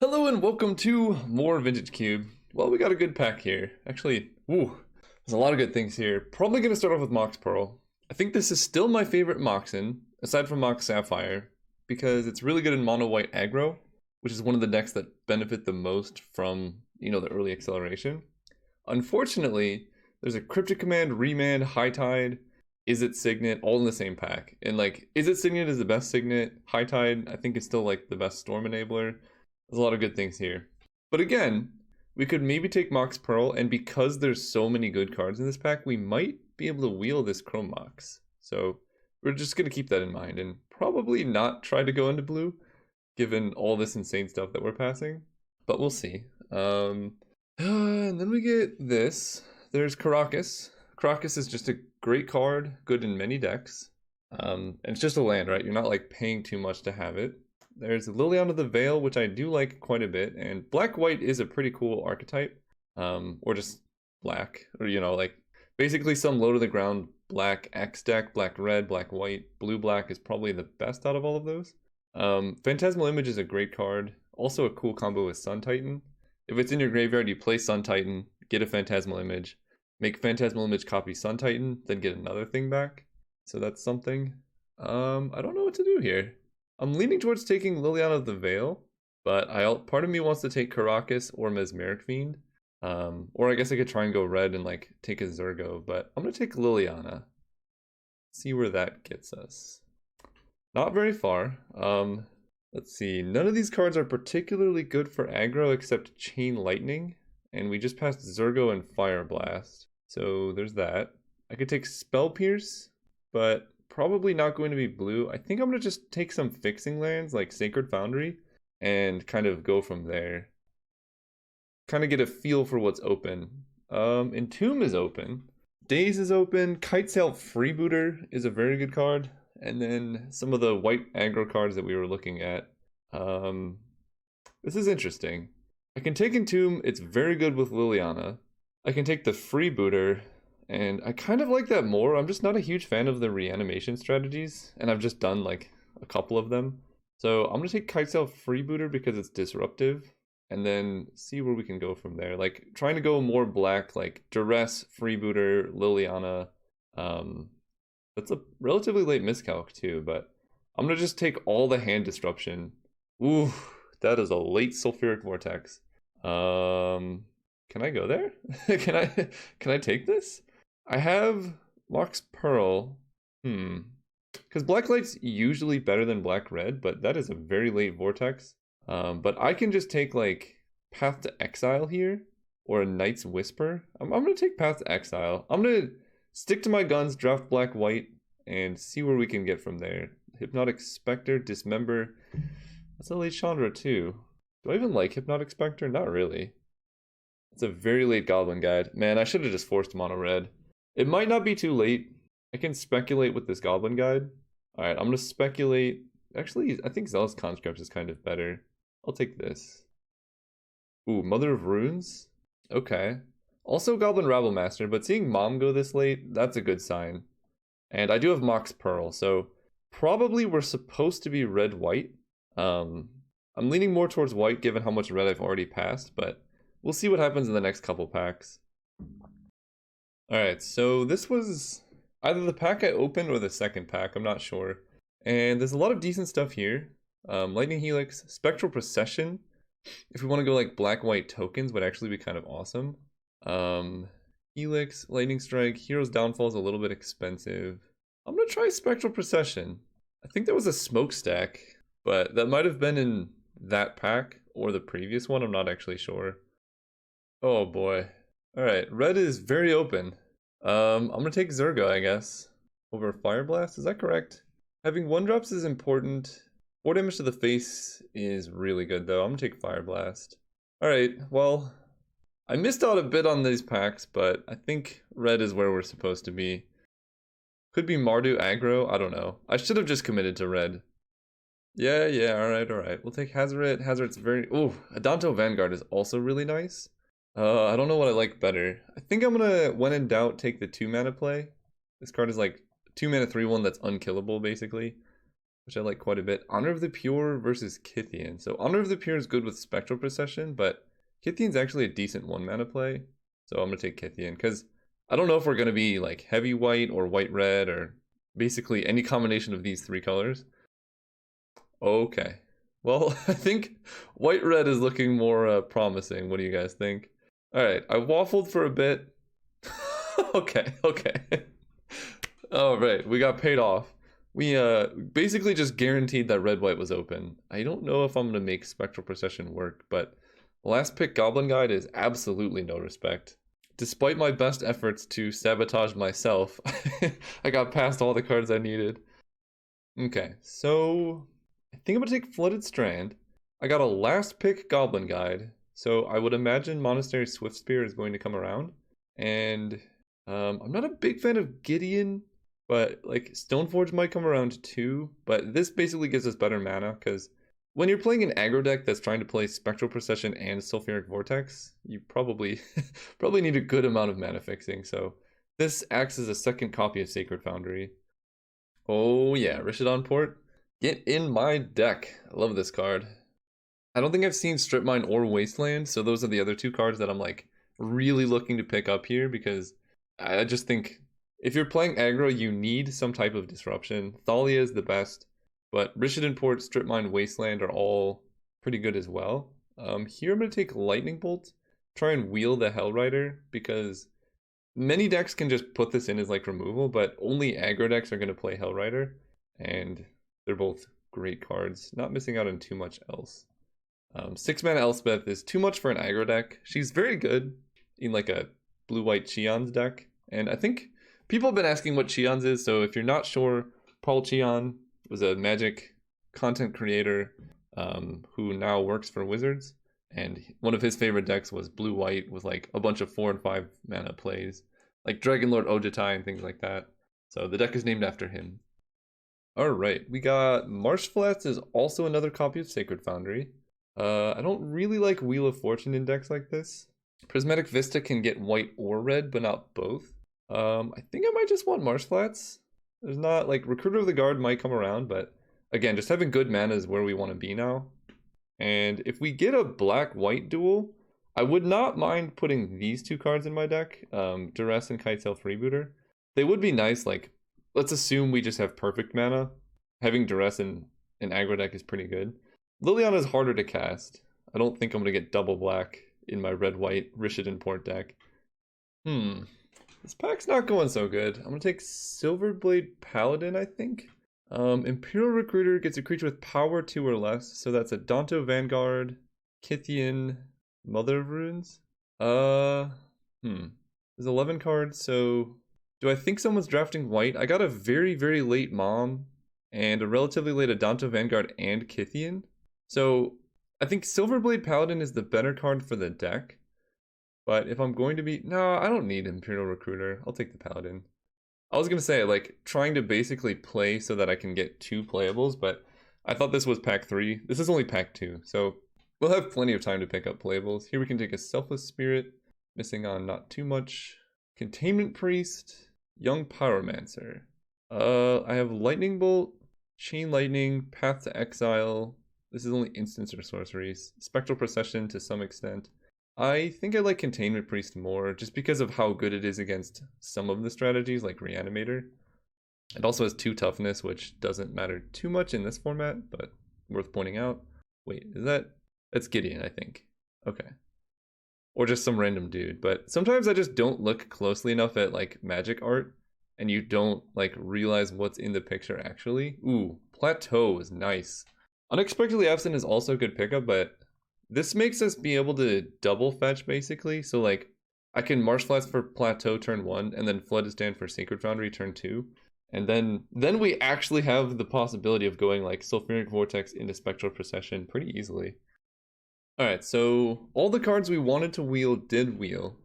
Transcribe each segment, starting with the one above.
Hello and welcome to more Vintage Cube. Well, we got a good pack here. Actually, there's a lot of good things here. Probably going to start off with Mox Pearl. I think this is still my favorite Moxen, aside from Mox Sapphire, because it's really good in mono white aggro, which is one of the decks that benefit the most from, the early acceleration. Unfortunately, there's a Cryptic Command, Remand, High Tide, Is It Signet, all in the same pack. And Is It Signet is the best Signet. High Tide, I think, is still the best Storm Enabler. There's a lot of good things here. But again, we could maybe take Mox Pearl, and because there's so many good cards in this pack, we might be able to wheel this Chrome Mox. So we're just going to keep that in mind and probably not try to go into blue, given all this insane stuff that we're passing. But we'll see. And then we get this. There's Caracas. Caracas is just a great card, good in many decks. And it's just a land, right? You're not paying too much to have it. There's Liliana the Veil, which I do like quite a bit, and black-white is a pretty cool archetype, or just black, or basically some low-to-the-ground black X deck, black-red, black-white, blue-black is probably the best out of all of those. Phantasmal Image is a great card, also a cool combo with Sun Titan. If it's in your graveyard, you play Sun Titan, get a Phantasmal Image, make Phantasmal Image copy Sun Titan, then get another thing back, so that's something. I don't know what to do here. I'm leaning towards taking Liliana the Veil, but part of me wants to take Caracas or Mesmeric Fiend. Or I guess I could try and go red and take a Zergo, but I'm going to take Liliana. See where that gets us. Not very far. Let's see. None of these cards are particularly good for aggro except Chain Lightning, and we just passed Zergo and Fire Blast. So there's that. I could take Spell Pierce, but probably not going to be blue. I think I'm going to just take some fixing lands like Sacred Foundry and kind of go from there. Kind of get a feel for what's open. Entomb is open. Daze is open. Kitesail Freebooter is a very good card. And then some of the white aggro cards that we were looking at. This is interesting. I can take Entomb. It's very good with Liliana. I can take the Freebooter. And I kind of like that more. I'm just not a huge fan of the reanimation strategies, and I've just done a couple of them. So I'm gonna take Kitesail Freebooter because it's disruptive, and then see where we can go from there. Trying to go more black, Duress, Freebooter, Liliana. That's a relatively late miscalc too, but I'm gonna just take all the hand disruption. Ooh, that is a late Sulfuric Vortex. Can I go there? Can I take this? I have Mox Pearl. Because Blacklight's usually better than Black-Red, but that is a very late Vortex. But I can just take Path to Exile here, or a Knight's Whisper. I'm gonna take Path to Exile. I'm gonna stick to my guns, draft Black-White, and see where we can get from there. Hypnotic Spectre, Dismember. That's a late Chandra too. Do I even like Hypnotic Spectre? Not really. It's a very late Goblin Guide. Man, I should have just forced mono red. It might not be too late. I can speculate with this Goblin Guide. Alright, I'm going to speculate. Actually, I think Zealous Conscript is kind of better. I'll take this. Ooh, Mother of Runes? Okay. Also Goblin Rabblemaster, but seeing Mom go this late, that's a good sign. And I do have Mox Pearl, so probably we're supposed to be red-white. I'm leaning more towards white given how much red I've already passed, but we'll see what happens in the next couple packs. Alright, so this was either the pack I opened or the second pack, I'm not sure. And there's a lot of decent stuff here. Lightning Helix, Spectral Procession. If we want to go black-white tokens would actually be kind of awesome. Helix, Lightning Strike, Hero's Downfall is a little bit expensive. I'm going to try Spectral Procession. I think there was a Smokestack, but that might have been in that pack or the previous one, I'm not actually sure. Oh boy. Alright, red is very open. I'm gonna take Zergo, I guess, over Fire Blast, is that correct? Having 1-drops is important. 4 damage to the face is really good though. I'm gonna take Fire Blast. Alright, well, I missed out a bit on these packs, but I think red is where we're supposed to be. Could be Mardu aggro, I don't know. I should have just committed to red. Yeah, alright. We'll take Hazoret. Hazoret's very... Ooh, Adanto Vanguard is also really nice. I don't know what I like better. I think I'm gonna, when in doubt, take the 2-mana play. This card is 2-mana 3/1 that's unkillable, basically. which I like quite a bit. Honor of the Pure versus Kythian. So Honor of the Pure is good with Spectral Procession, but Kythian's actually a decent 1-mana play. So I'm going to take Kythian, because I don't know if we're going to be like heavy white or white red or basically any combination of these 3 colors. Okay. Well, I think white red is looking more promising. What do you guys think? All right, I waffled for a bit. Okay. All right, we got paid off. We basically just guaranteed that red white was open. I don't know if I'm gonna make Spectral Procession work, but last pick Goblin Guide is absolutely no respect. Despite my best efforts to sabotage myself, I got past all the cards I needed. Okay, so I think I'm gonna take Flooded Strand. I got a last pick Goblin Guide, so I would imagine Monastery Swiftspear is going to come around. And I'm not a big fan of Gideon, but like Stoneforge might come around too. But this basically gives us better mana, because when you're playing an aggro deck that's trying to play Spectral Procession and Sulfuric Vortex, you probably need a good amount of mana fixing. So this acts as a second copy of Sacred Foundry. Oh yeah, Rishadan Port. Get in my deck. I love this card. I don't think I've seen Strip Mine or Wasteland, so those are the other 2 cards that I'm like really looking to pick up here, because I just think if you're playing aggro, you need some type of disruption. Thalia is the best, but Rishadan Port, Strip Mine, Wasteland are all pretty good as well. Here I'm going to take Lightning Bolt, try and wheel the Hellrider, because many decks can just put this in as like removal, but only aggro decks are going to play Hellrider, and they're both great cards. Not missing out on too much else. 6-mana Elspeth is too much for an aggro deck. She's very good in like a blue-white Cheon's deck. And I think people have been asking what Cheon's is, so if you're not sure, Paul Cheon was a Magic content creator who now works for Wizards. And one of his favorite decks was blue-white with like a bunch of 4 and 5 mana plays, like Dragonlord Ojutai and things like that. So the deck is named after him. Alright, we got Marsh Flats is also another copy of Sacred Foundry. I don't really like Wheel of Fortune in decks like this. Prismatic Vista can get white or red, but not both. I think I might just want Marsh Flats. There's not, like, Recruiter of the Guard might come around, but again, just having good mana is where we want to be now. And if we get a black-white duel, I would not mind putting these 2 cards in my deck, Duress and Kitesail Freebooter. They would be nice, like, let's assume we just have perfect mana. Having Duress in an aggro deck is pretty good. Liliana is harder to cast. I don't think I'm going to get double black in my red-white Rishadan Port deck. This pack's not going so good. I'm going to take Silverblade Paladin, I think. Imperial Recruiter gets a creature with power 2 or less, so that's a Danto Vanguard, Kythian, Mother of Runes. There's 11 cards, so do I think someone's drafting white? I got a very, very late Mom and a relatively late Adanto Vanguard and Kythian. So I think Silverblade Paladin is the better card for the deck. But if I'm going to be... No, I don't need Imperial Recruiter. I'll take the Paladin. I was going to say, like, trying to basically play so that I can get 2 playables, but I thought this was pack 3. This is only pack 2, so we'll have plenty of time to pick up playables. Here we can take a Selfless Spirit, missing on not too much. Containment Priest, Young Pyromancer. I have Lightning Bolt, Chain Lightning, Path to Exile. This is only instants or sorceries. Spectral Procession to some extent. I think I like Containment Priest more, just because of how good it is against some of the strategies, like Reanimator. It also has 2 toughness, which doesn't matter too much in this format, but worth pointing out. Wait, that's Gideon, I think. Okay. Or just some random dude, but sometimes I just don't look closely enough at, like, magic art, and you don't, like, realize what's in the picture actually. Ooh, Plateau is nice. Unexpectedly Absent is also a good pickup, but this makes us be able to double fetch, basically. So, like, I can Marsh Flats for Plateau turn 1, and then Flooded Stand for Sacred Foundry turn 2. And then we actually have the possibility of going, like, Sulfuric Vortex into Spectral Procession pretty easily. Alright, so all the cards we wanted to wheel did wheel.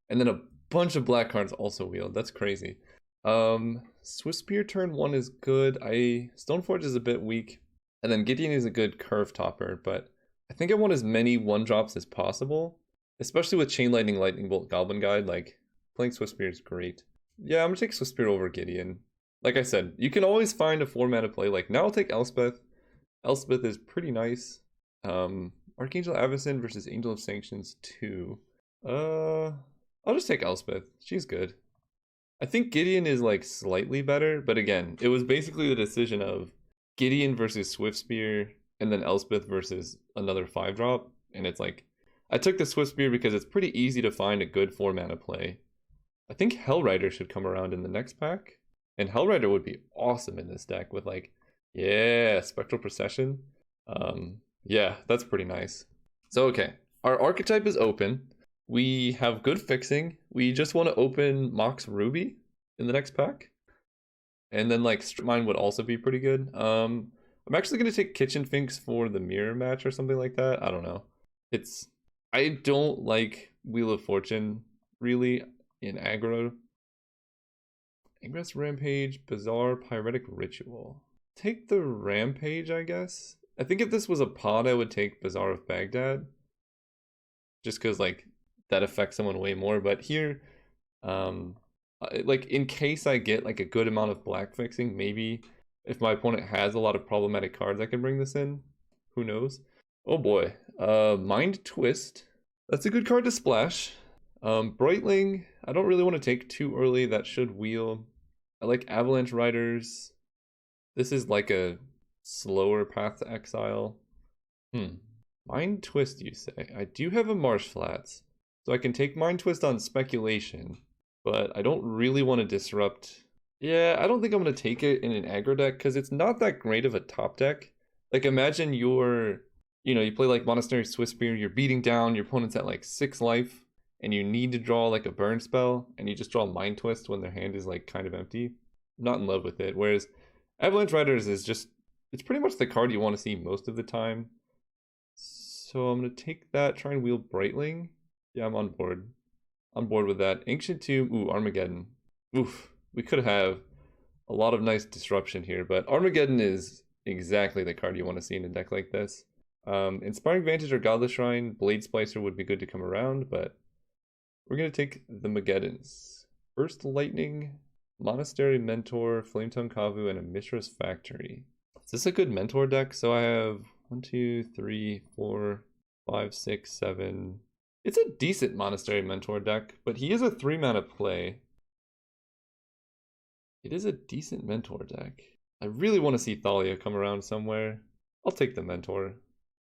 And then a bunch of black cards also wheeled. That's crazy. Swiftspear turn 1 is good. Stoneforge is a bit weak. And then Gideon is a good curve topper, but I think I want as many 1-drops as possible. Especially with Chain Lightning, Lightning Bolt, Goblin Guide, like, playing Swiftspear is great. Yeah, I'm gonna take Swiftspear over Gideon. Like I said, you can always find a 4-mana play. Like now I'll take Elspeth. Elspeth is pretty nice. Archangel Avacyn versus Angel of Sanctions 2. I'll just take Elspeth. She's good. I think Gideon is like slightly better, but again, it was basically the decision of Gideon versus Swiftspear and then Elspeth versus another 5-drop. And it's like, I took the Swiftspear because it's pretty easy to find a good 4-mana play. I think Hellrider should come around in the next pack. And Hellrider would be awesome in this deck with like, yeah, Spectral Procession. Yeah, that's pretty nice. So, okay, our archetype is open. We have good fixing. We just want to open Mox Ruby in the next pack. And then like Strip Mine would also be pretty good. I'm actually going to take Kitchen Finks for the mirror match or something like that. I don't know. I don't like Wheel of Fortune really in aggro. Ingress Rampage, Bizarre, Pyretic Ritual. Take the Rampage, I guess. I think if this was a pod, I would take Bazaar of Baghdad. Just because, like, that affects someone way more. But here, like, in case I get, like, a good amount of black fixing, maybe if my opponent has a lot of problematic cards, I can bring this in. Who knows? Oh, boy. Mind Twist. That's a good card to splash. Brightling, I don't really want to take too early. That should wheel. I like Avalanche Riders. This is like a slower path to exile. Mind Twist, you say? I do have a Marsh Flats, so I can take Mind Twist on speculation, but I don't really want to disrupt. Yeah, I don't think I'm going to take it in an aggro deck because it's not that great of a top deck. Like, imagine you play like Monastery Swiftspear, you're beating down, your opponent's at like 6 life, and you need to draw like a burn spell, and you just draw Mind Twist when their hand is like kind of empty. I'm not in love with it. Whereas Avalanche Riders is just, it's pretty much the card you want to see most of the time. So I'm going to take that, try and wheel Brightling. Yeah, I'm on board. On board with that. Ancient Tomb, ooh, Armageddon. Oof, we could have a lot of nice disruption here, but Armageddon is exactly the card you want to see in a deck like this. Inspiring Vantage or Godless Shrine, Blade Splicer would be good to come around, but we're going to take the Mageddons. Burst Lightning, Monastery Mentor, Flametongue Kavu, and a Mishra's Factory. Is this a good Mentor deck? So I have 1, 2, 3, 4, 5, 6, 7. It's a decent Monastery Mentor deck, but he is a 3-mana play. It is a decent Mentor deck. I really want to see Thalia come around somewhere. I'll take the Mentor.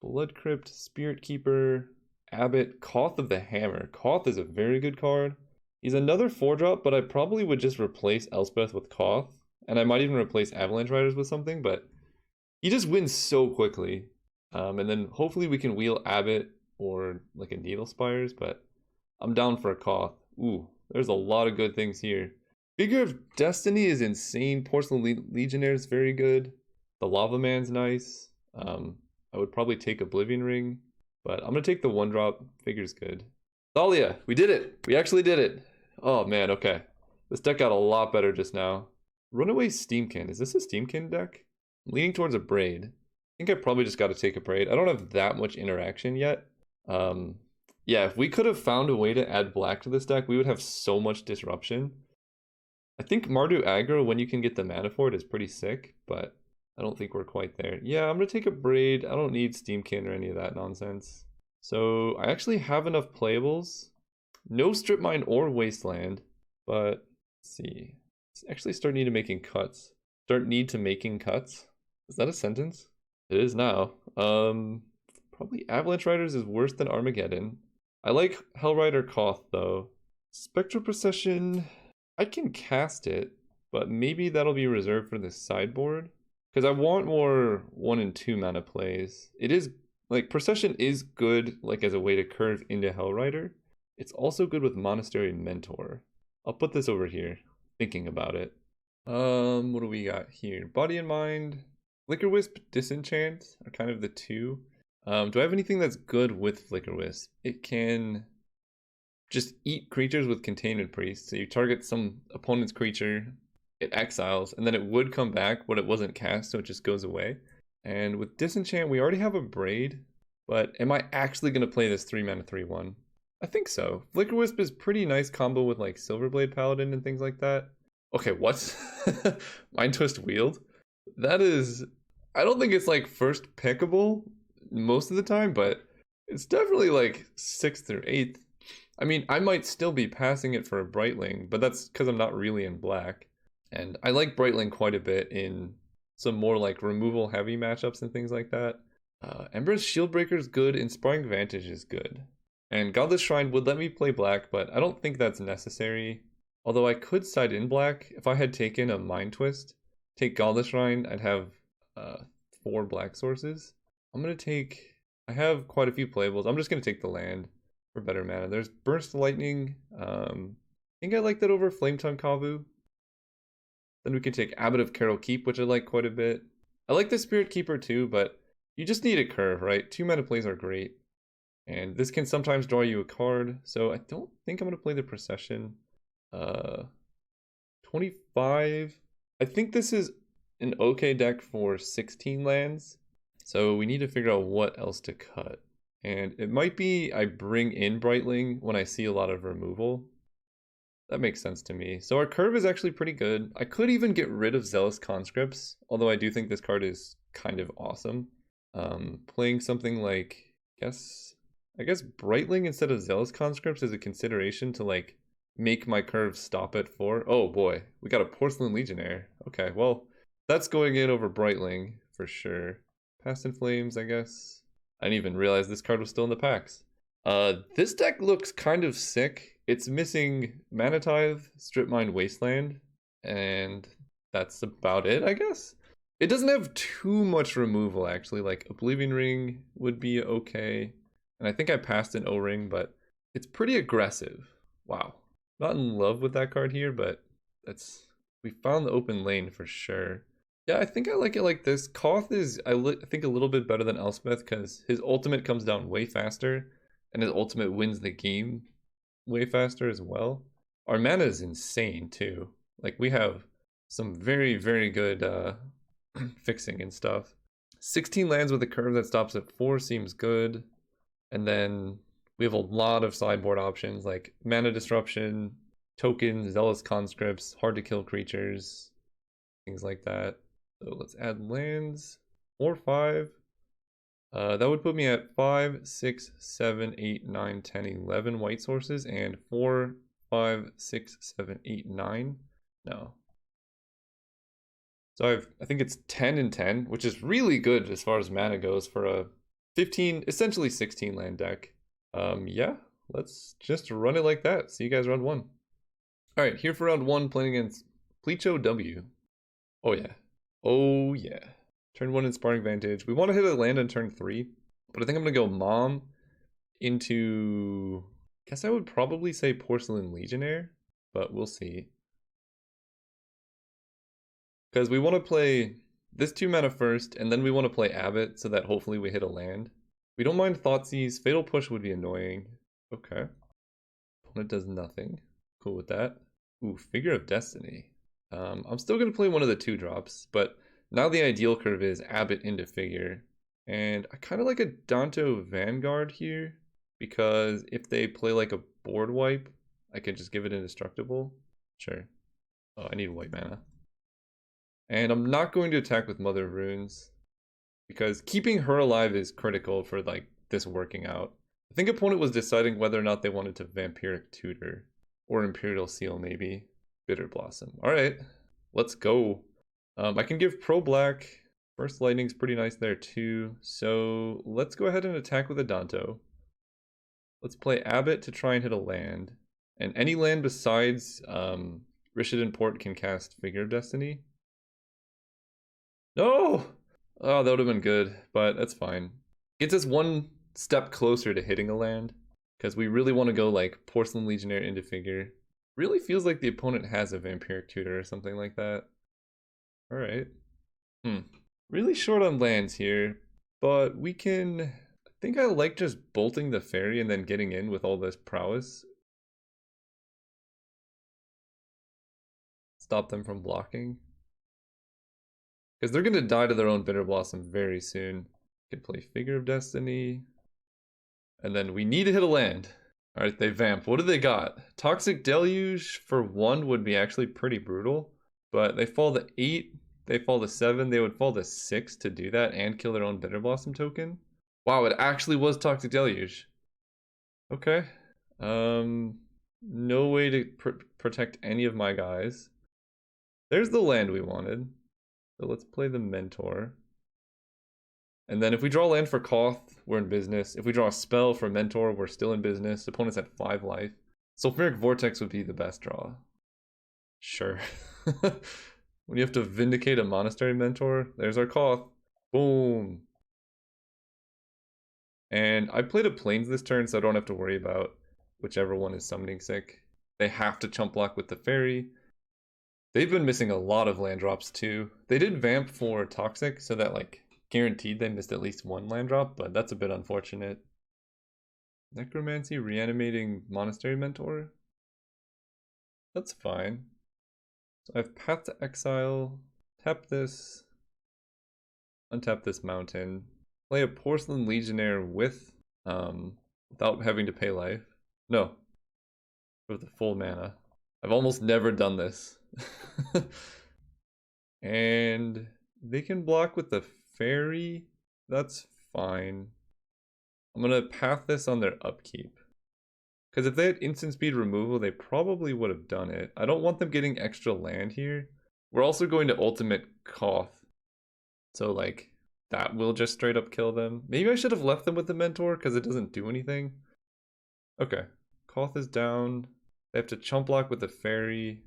Blood Crypt, Spirit Keeper, Abbot, Koth of the Hammer. Koth is a very good card. He's another 4-drop, but I probably would just replace Elspeth with Koth. And I might even replace Avalanche Riders with something, but he just wins so quickly. And then hopefully we can wheel Abbot or like a Needle Spires, but I'm down for a Koth. Ooh, there's a lot of good things here. Figure of Destiny is insane. Porcelain Legionnaire is very good. The Lava Man's nice. I would probably take Oblivion Ring, but I'm going to take the 1-drop. Figure's good. Thalia, we did it. We actually did it. Oh man, okay. This deck got a lot better just now. Runaway Steamkin. Is this a Steamkin deck? I'm leaning towards a Braid. I think I probably just got to take a Braid. I don't have that much interaction yet. Yeah, if we could have found a way to add black to this deck, we would have so much disruption. I think Mardu aggro, when you can get the mana for it, is pretty sick, but I don't think we're quite there. Yeah, I'm going to take a Braid. I don't need Steamkin or any of that nonsense. So I actually have enough playables. No Strip Mine or Wasteland, but let's see. Let's actually start need to making cuts. Start need to making cuts? Is that a sentence? It is now. Probably Avalanche Riders is worse than Armageddon. I like Hellrider Koth though. Spectral Procession, I can cast it, but maybe that'll be reserved for the sideboard. Because I want more 1 and 2 mana plays. It is, like, Procession is good, like, as a way to curve into Hellrider. It's also good with Monastery Mentor. I'll put this over here, thinking about it. What do we got here? Body and Mind, Flicker Wisp, Disenchant are kind of the two. Do I have anything that's good with Flicker Wisp? It can just eat creatures with Containment Priest. So you target some opponent's creature, it exiles, and then it would come back, but it wasn't cast, so it just goes away. And with Disenchant, we already have a Braid, but am I actually going to play this 3-mana 3/1? I think so. Flicker Wisp is pretty nice combo with like Silverblade Paladin and things like that. Okay, what? Mind Twist Wield? That is... I don't think it's like first pickable most of the time, but it's definitely like 6th or 8th. I mean, I might still be passing it for a Brightling, but that's because I'm not really in black. And I like Brightling quite a bit in some more like removal heavy matchups and things like that. Ember's Shieldbreaker is good, Inspiring Vantage is good. And Godless Shrine would let me play black, but I don't think that's necessary. Although I could side in black if I had taken a Mind Twist. Take Godless Shrine, I'd have 4 black sources. I'm going to take... I have quite a few playables. I'm just going to take the land for better mana. There's Burst Lightning. I think I like that over Flame Tongue Kavu. Then we can take Abbot of Carol Keep, which I like quite a bit. I like the Spirit Keeper too, but you just need a curve, right? 2 mana plays are great. And this can sometimes draw you a card, so I don't think I'm going to play the Procession. 25. I think this is an okay deck for 16 lands, so we need to figure out what else to cut. And it might be I bring in Brightling when I see a lot of removal. That makes sense to me. So our curve is actually pretty good. I could even get rid of Zealous Conscripts, although I do think this card is kind of awesome. Playing something like, I guess Brightling instead of Zealous Conscripts is a consideration to like make my curve stop at 4. Oh boy, we got a Porcelain Legionnaire. Okay, well, that's going in over Brightling for sure. Past in Flames, I guess. I didn't even realize this card was still in the packs. This deck looks kind of sick. It's missing Mana Tithe, Strip Mine Wasteland, and that's about it, I guess. It doesn't have too much removal, actually. Like, Oblivion Ring would be okay. And I think I passed an O-Ring, but it's pretty aggressive. Wow. Not in love with that card here, but we found the open lane for sure. Yeah, I think I like it like this. Koth is, I think, a little bit better than Elspeth because his ultimate comes down way faster, and his ultimate wins the game way faster as well. Our mana is insane too. Like, we have some very, very good fixing and stuff. 16 lands with a curve that stops at 4 seems good. And then we have a lot of sideboard options like Mana Disruption, tokens, Zealous Conscripts, hard to kill creatures, things like that. So let's add lands. 4, 5. That would put me at 5, 6, 7, 8, 9, 10, 11 white sources, and 4, 5, 6, 7, 8, 9. No. So I think it's 10 and 10, which is really good as far as mana goes for a 15, essentially 16 land deck. Yeah, let's just run it like that. See you guys round 1. All right, here for round 1, playing against Pleacho W. Oh yeah. Oh yeah. Turn 1 Inspiring Vantage. We want to hit a land on turn 3, but I think I'm going to go Mom into... guess I would probably say Porcelain Legionnaire, but we'll see. Because we want to play this 2 mana first, and then we want to play Abbot so that hopefully we hit a land. We don't mind Thoughtseize. Fatal Push would be annoying. Okay. Opponent does nothing. Cool with that. Ooh, Figure of Destiny. I'm still going to play one of the 2 drops, but now the ideal curve is Abbot into Figure. And I kind of like a Danto Vanguard here, because if they play like a board wipe, I can just give it indestructible. Sure. Oh, I need white mana. And I'm not going to attack with Mother of Runes, because keeping her alive is critical for like this working out. I think opponent was deciding whether or not they wanted to Vampiric Tutor, or Imperial Seal maybe. Bitter Blossom. Alright, let's go. I can give Pro Black. First Lightning's pretty nice there too. So let's go ahead and attack with a Danto. Let's play Abbot to try and hit a land. And any land besides Rishadan Port can cast Figure of Destiny. No! Oh, that would have been good, but that's fine. Gets us one step closer to hitting a land, because we really want to go like Porcelain Legionnaire into Figure. Really feels like the opponent has a Vampiric Tutor or something like that. Alright. Really short on lands here, but we can... I think I like just bolting the fairy and then getting in with all this prowess. Stop them from blocking. Because they're going to die to their own Bitter Blossom very soon. Could play Figure of Destiny. And then we need to hit a land. All right, they vamp. What do they got? Toxic Deluge for 1 would be actually pretty brutal, but they fall to 8, they fall to 7, they would fall to 6 to do that and kill their own Bitter Blossom token. Wow, it actually was Toxic Deluge. Okay. No way to protect any of my guys. There's the land we wanted. So let's play the Mentor. And then if we draw land for Koth, we're in business. If we draw a spell for Mentor, we're still in business. Opponent's at 5 life. Sulfuric Vortex would be the best draw. Sure. When you have to vindicate a Monastery Mentor, there's our Koth. Boom. And I played a Plains this turn, so I don't have to worry about whichever one is summoning sick. They have to chump block with the Fairy. They've been missing a lot of land drops too. They did vamp for Toxic, so that like guaranteed they missed at least 1 land drop, but that's a bit unfortunate. Necromancy reanimating Monastery Mentor? That's fine. So I have Path to Exile, tap this, untap this mountain, play a Porcelain Legionnaire with, without having to pay life. No, with the full mana. I've almost never done this. And they can block with the Fairy. That's fine. I'm gonna path this on their upkeep. Because if they had instant speed removal, they probably would have done it. I don't want them getting extra land here. We're also going to ultimate Koth. So like, that will just straight up kill them. Maybe I should have left them with the Mentor because it doesn't do anything. Okay, Koth is down. They have to chump block with the Fairy.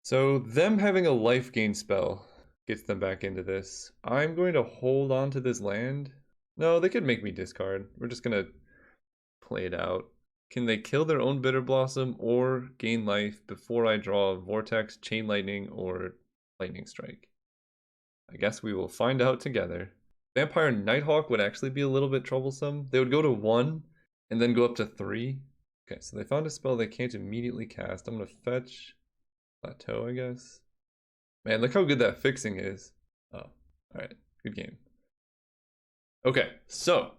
So them having a life gain spell gets them back into this. I'm going to hold on to this land. No, they could make me discard. We're just going to play it out. Can they kill their own Bitter Blossom or gain life before I draw Vortex, Chain Lightning, or Lightning Strike? I guess we will find out together. Vampire Nighthawk would actually be a little bit troublesome. They would go to 1 and then go up to 3. Okay, so they found a spell they can't immediately cast. I'm going to fetch Plateau, I guess. Man, look how good that fixing is. Oh, alright. Good game. Okay, so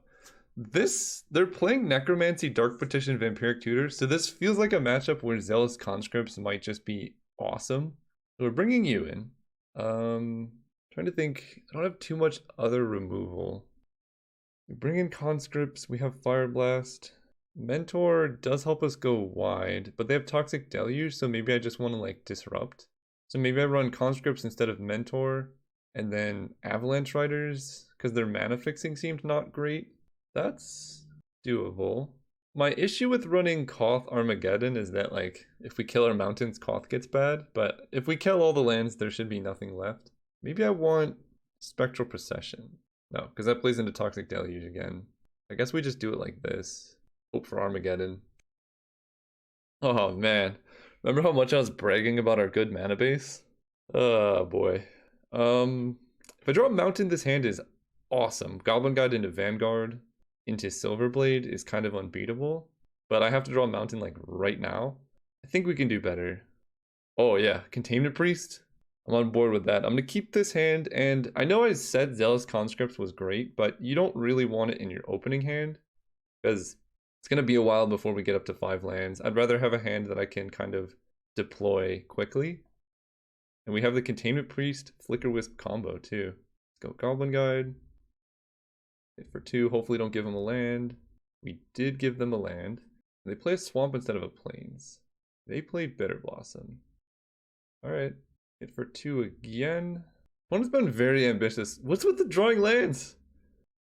they're playing Necromancy, Dark Petition, Vampiric Tutor, so this feels like a matchup where Zealous Conscripts might just be awesome. So we're bringing you in. Trying to think, I don't have too much other removal. We bring in Conscripts, we have Fire Blast. Mentor does help us go wide, but they have Toxic Deluge, so maybe I just want to like disrupt. So maybe I run Conscripts instead of Mentor, and then Avalanche Riders, because their mana fixing seemed not great. That's doable. My issue with running Koth Armageddon is that like, if we kill our mountains, Koth gets bad, but if we kill all the lands, there should be nothing left. Maybe I want Spectral Procession. No, because that plays into Toxic Deluge again. I guess we just do it like this. Hope for Armageddon. Oh man. Remember how much I was bragging about our good mana base? Oh boy. If I draw a mountain, this hand is awesome. Goblin Guide into Vanguard into Silverblade is kind of unbeatable. But I have to draw a mountain like right now. I think we can do better. Oh yeah, Containment Priest. I'm on board with that. I'm gonna keep this hand, and I know I said Zealous Conscripts was great, but you don't really want it in your opening hand because it's going to be a while before we get up to 5 lands. I'd rather have a hand that I can kind of deploy quickly. And we have the Containment Priest, Flicker Wisp combo too. Let's go Goblin Guide. Hit for 2, hopefully don't give them a land. We did give them a land. They play a Swamp instead of a Plains. They play Bitter Blossom. Alright, hit for 2 again. One has been very ambitious. What's with the drawing lands?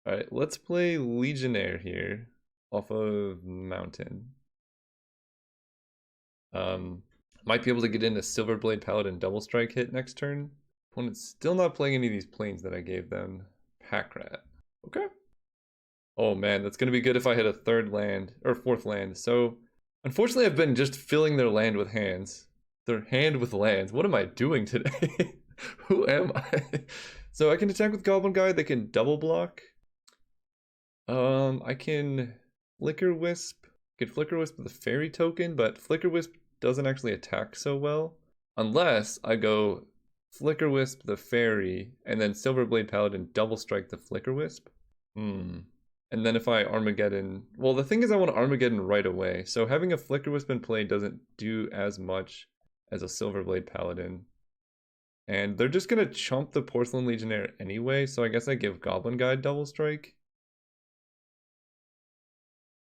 Alright, let's play Legionnaire here. Off of Mountain. Might be able to get in a Silverblade Paladin double strike hit next turn. Opponent's still not playing any of these planes that I gave them. Pack Rat. Okay. Oh man, that's gonna be good if I hit a 3rd land or 4th land. So unfortunately I've been just filling their land with hands. Their hand with lands. What am I doing today? Who am I? So I can attack with Goblin Guide, they can double block. I can Flicker Wisp. Could Flicker Wisp with a Fairy token, but Flicker Wisp doesn't actually attack so well. Unless I go Flicker Wisp the Fairy, and then Silverblade Paladin double strike the Flicker Wisp. And And then if I Armageddon... Well, the thing is I want Armageddon right away. So having a Flicker Wisp in play doesn't do as much as a Silverblade Paladin. And they're just going to chump the Porcelain Legionnaire anyway, so I guess I give Goblin Guide Double Strike.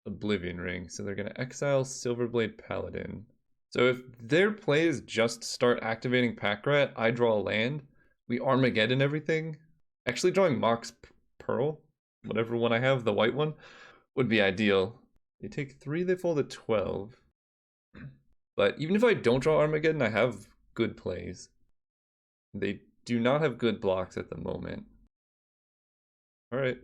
Oblivion Ring. So they're going to exile Silverblade Paladin. So if their play is just start activating Pack Rat, I draw a land, we Armageddon everything. Actually drawing Mox Pearl, whatever one I have, the white one, would be ideal. They take 3, they fall to 12. But even if I don't draw Armageddon, I have good plays. They do not have good blocks at the moment. Alright.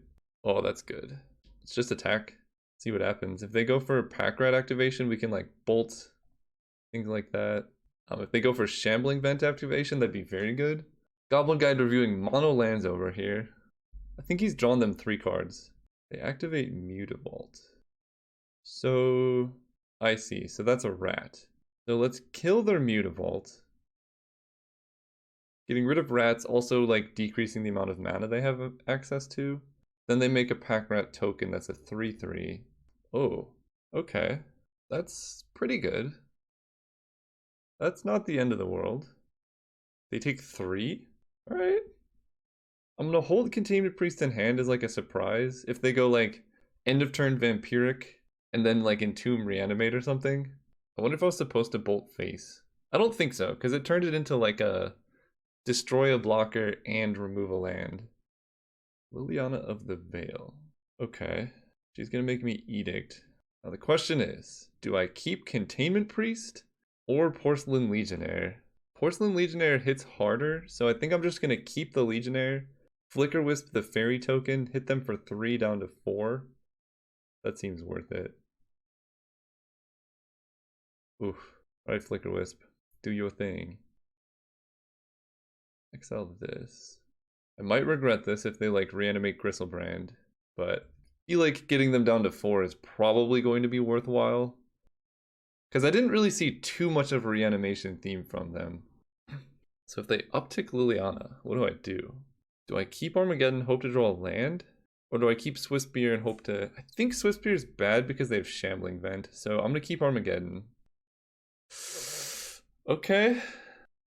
Oh, that's good. Let's just attack. See what happens. If they go for Pack Rat activation, we can like bolt, things like that. If they go for Shambling Vent activation, that'd be very good. Goblin Guide reviewing mono lands over here. I think he's drawn them 3 cards. They activate Mutavault. So, I see. So that's a rat. So let's kill their Mutavault. Getting rid of rats, also like decreasing the amount of mana they have access to. Then they make a Pack Rat token that's a 3/3. Oh, okay. That's pretty good. That's not the end of the world. They take 3? Alright. I'm gonna hold Containment Priest in hand as like a surprise. If they go like end of turn Vampiric and then like Entomb Reanimate or something. I wonder if I was supposed to Bolt Face. I don't think so, because it turned it into like a destroy a blocker and remove a land. Liliana of the Veil. Okay. She's gonna make me Edict. Now the question is, do I keep Containment Priest or Porcelain Legionnaire? Porcelain Legionnaire hits harder, so I think I'm just gonna keep the Legionnaire. Flicker Wisp the fairy token, hit them for 3 down to 4. That seems worth it. Oof. Alright, Flicker Wisp. Do your thing. Exile this. I might regret this if they like reanimate Gristlebrand, but I feel like getting them down to 4 is probably going to be worthwhile. Because I didn't really see too much of a reanimation theme from them. So if they uptick Liliana, what do I do? Do I keep Armageddon, hope to draw a land? Or do I keep Swiftspear and hope to... I think Swiftspear is bad because they have Shambling Vent, so I'm going to keep Armageddon. Okay.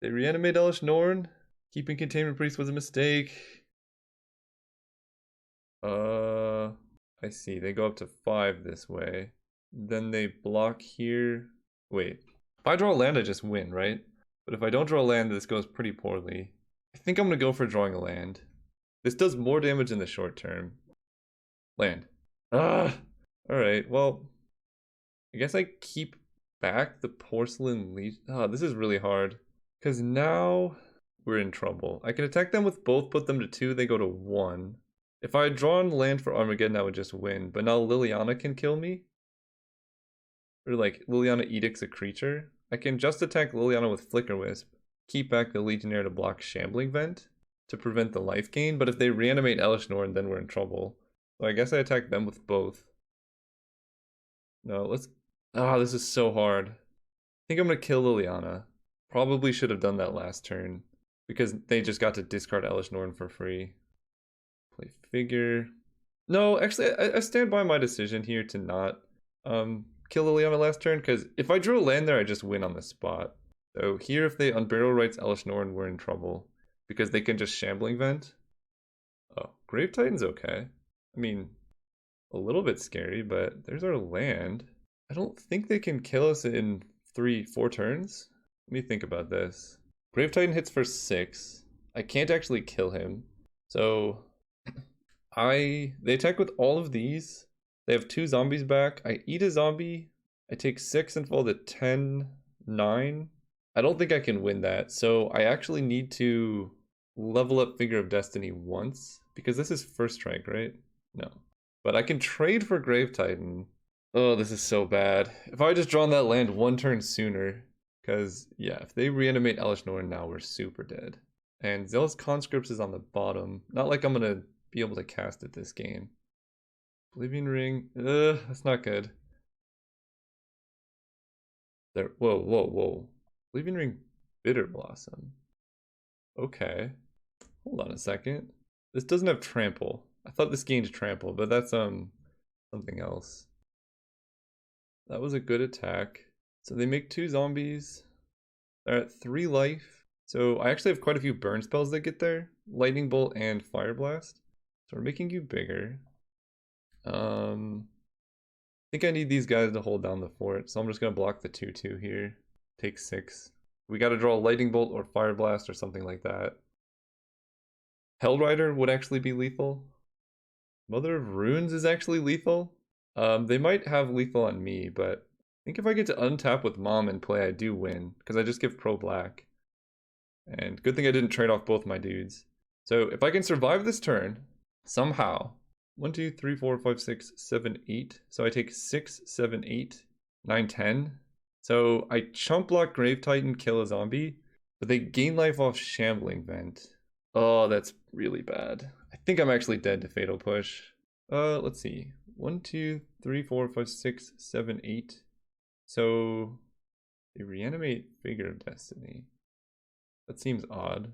They reanimate Elish Norn. Keeping Containment Priest was a mistake. I see. They go up to 5 this way. Then they block here. Wait. If I draw a land, I just win, right? But if I don't draw a land, this goes pretty poorly. I think I'm going to go for drawing a land. This does more damage in the short term. Land. Alright, well, I guess I keep back the Porcelain Legion. This is really hard. Because now we're in trouble. I can attack them with both, put them to 2, they go to 1. If I had drawn land for Armageddon, I would just win. But now Liliana can kill me. Or like, Liliana edicts a creature. I can just attack Liliana with Flicker Wisp. Keep back the Legionnaire to block Shambling Vent to prevent the life gain. But if they reanimate Elish Norn, then we're in trouble. So I guess I attack them with both. No, let's... this is so hard. I think I'm going to kill Liliana. Probably should have done that last turn. Because they just got to discard Elish Norn for free. Play figure. No, actually, I stand by my decision here to not kill Liliana last turn. Because if I drew a land there, I just win on the spot. So here, if they unbarrel rights Elish Norn, we're in trouble. Because they can just Shambling Vent. Oh, Grave Titan's okay. I mean, a little bit scary, but there's our land. I don't think they can kill us in 4 turns. Let me think about this. Grave Titan hits for 6. I can't actually kill him. So they attack with all of these. They have 2 zombies back. I eat a zombie. I take 6 and fall to 10, 9. I don't think I can win that. So I actually need to level up Figure of Destiny once. Because this is first strike, right? No. But I can trade for Grave Titan. Oh, this is so bad. If I had just drawn that land 1 turn sooner. Because, yeah, if they reanimate Elish Norn now, we're super dead. And Zealous Conscripts is on the bottom. Not like I'm going to be able to cast it this game. Oblivion Ring. That's not good. There. Whoa, whoa, whoa. Oblivion Ring Bitter Blossom. Okay. Hold on a second. This doesn't have Trample. I thought this gained Trample, but that's something else. That was a good attack. So they make 2 zombies. They're at 3 life. So I actually have quite a few burn spells that get there. Lightning Bolt and Fire Blast. So we're making you bigger. I think I need these guys to hold down the fort. So I'm just going to block the 2/2 here. Take 6. We got to draw Lightning Bolt or Fire Blast or something like that. Hellrider would actually be lethal. Mother of Runes is actually lethal. They might have lethal on me, but I think if I get to untap with Mom and play, I do win, because I just give pro black. And good thing I didn't trade off both my dudes. So if I can survive this turn, somehow, 1, 2, 3, 4, 5, 6, 7, 8. So I take 6, 7, 8, 9, 10. So I chump block Grave Titan, kill a zombie, but they gain life off Shambling Vent. Oh, that's really bad. I think I'm actually dead to Fatal Push. Let's see. 1, 2, 3, 4, 5, 6, 7, 8. So they reanimate Figure of Destiny. That seems odd.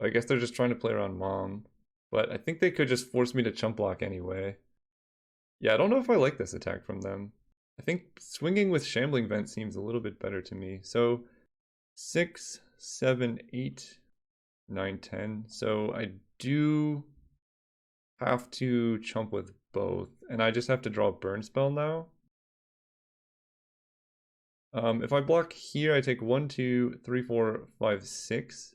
I guess they're just trying to play around Mom. But I think they could just force me to chump block anyway. Yeah, I don't know if I like this attack from them. I think swinging with Shambling Vent seems a little bit better to me. So 6, 7, 8, 9, 10. So I do have to chump with both. And I just have to draw a burn spell now. If I block here, I take 1, 2, 3, 4, 5, 6.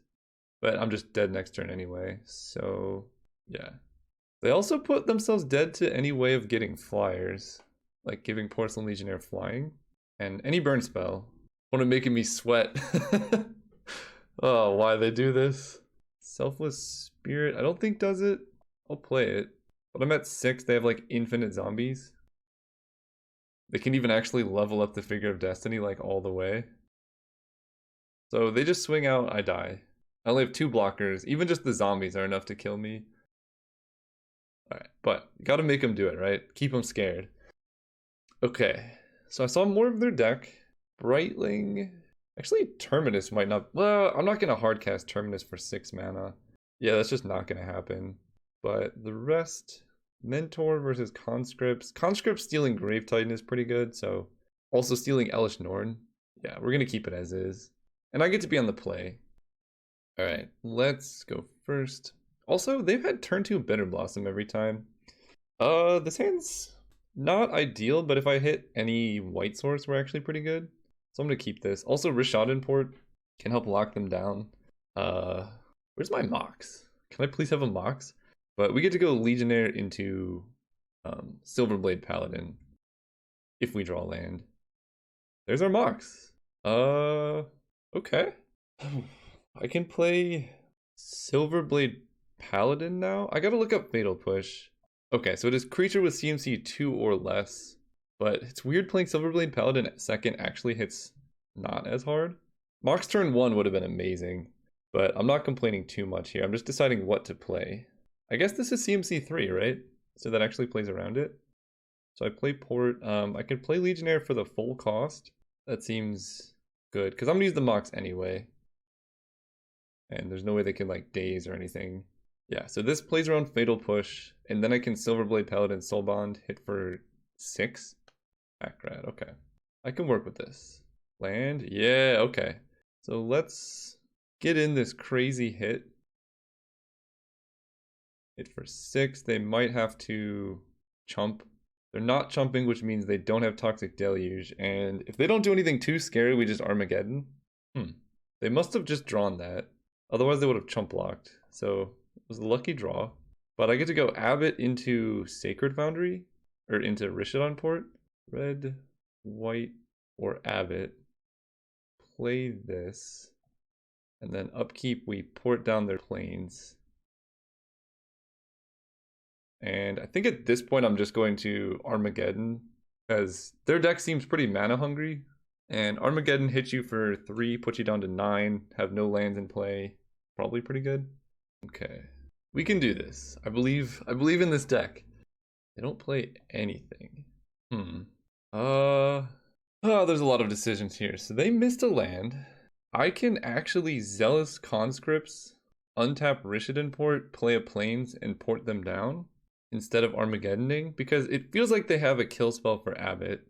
But I'm just dead next turn anyway. So yeah. They also put themselves dead to any way of getting flyers, like giving Porcelain Legionnaire flying, and any burn spell. One of making me sweat. Oh, why they do this? Selfless Spirit, I don't think does it. I'll play it. But I'm at 6, they have like infinite zombies. They can even actually level up the Figure of Destiny like all the way. So they just swing out, I die. I only have 2 blockers. Even just the zombies are enough to kill me. Alright, but you gotta make them do it, right? Keep them scared. Okay, so I saw more of their deck. Brightling. Actually, Terminus might not... Well, I'm not gonna hardcast Terminus for 6 mana. Yeah, that's just not gonna happen. But the rest... Mentor versus Conscripts. Conscript stealing Grave Titan is pretty good, so... Also stealing Elish Norn. Yeah, we're gonna keep it as is. And I get to be on the play. Alright, let's go first. Also, they've had turn 2 Bitter Blossom every time. This hand's not ideal, but if I hit any white source, we're actually pretty good. So I'm gonna keep this. Also, Rishad Import can help lock them down. Where's my Mox? Can I please have a Mox? But we get to go Legionnaire into Silverblade Paladin if we draw land. There's our Mox. Okay. I can play Silverblade Paladin now? I gotta look up Fatal Push. Okay, so it is creature with CMC 2 or less. But it's weird playing Silverblade Paladin at second actually hits not as hard. Mox turn 1 would have been amazing. But I'm not complaining too much here. I'm just deciding what to play. I guess this is CMC 3, right? So that actually plays around it. So I play Port. I could play Legionnaire for the full cost. That seems good. Because I'm going to use the Mox anyway. And there's no way they can like daze or anything. Yeah, so this plays around Fatal Push. And then I can Silverblade Paladin Soulbond hit for 6. Backrad, okay. I can work with this. Land? Yeah, okay. So let's get in this crazy hit. Hit for 6. They might have to chump. They're not chumping, which means they don't have Toxic Deluge. And if they don't do anything too scary, we just Armageddon. They must have just drawn that. Otherwise, they would have chump blocked. So it was a lucky draw. But I get to go Abbot into Sacred Foundry. Or into Rishodon Port. Red, white, or Abbot. Play this. And then upkeep, we port down their planes. And I think at this point I'm just going to Armageddon, because their deck seems pretty mana hungry. And Armageddon hits you for 3, puts you down to 9, have no lands in play. Probably pretty good. Okay. We can do this. I believe in this deck. They don't play anything. Oh, there's a lot of decisions here. So they missed a land. I can actually Zealous Conscripts, untap Rishodon Port, play a plains, and port them down. instead of Armageddoning because it feels like they have a kill spell for Abbott.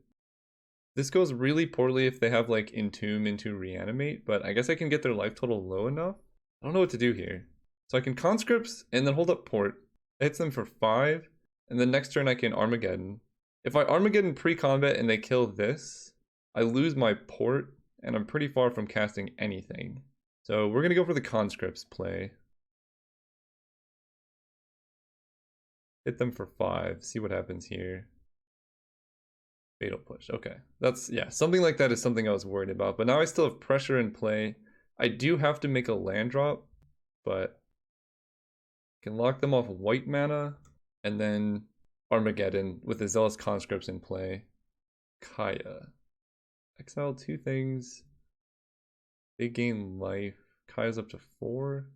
This goes really poorly if they have like Entomb into Reanimate, but I guess I can get their life total low enough. I don't know what to do here. So I can Conscripts and then hold up Port. It hits them for 5, and then next turn I can Armageddon. If I Armageddon pre-combat and they kill this, I lose my Port, and I'm pretty far from casting anything. So we're gonna go for the Conscripts play. Hit them for 5, see what happens here. Fatal Push, okay. That's, yeah, something like that is something I was worried about, but now I still have pressure in play. I do have to make a land drop, but I can lock them off white mana, and then Armageddon with the Zealous Conscripts in play. Kaya. Exile 2 things. They gain life. Kaya's up to 4.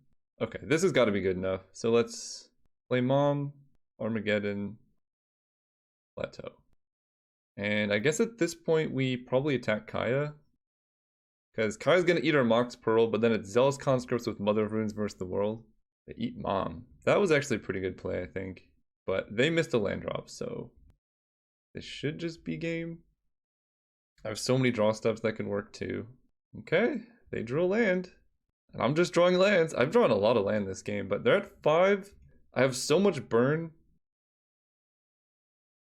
Okay, this has got to be good enough. So let's play Mom, Armageddon, Plateau. And I guess at this point we probably attack Kaya. Because Kaya's going to eat our Mox Pearl, but then it's Zealous Conscripts with Mother of Runes versus the World. They eat Mom. That was actually a pretty good play, I think. But they missed a land drop, so this should just be game. I have so many draw steps that can work too. Okay, they drew a land. And I'm just drawing lands. I've drawn a lot of land this game, but they're at 5. I have so much burn.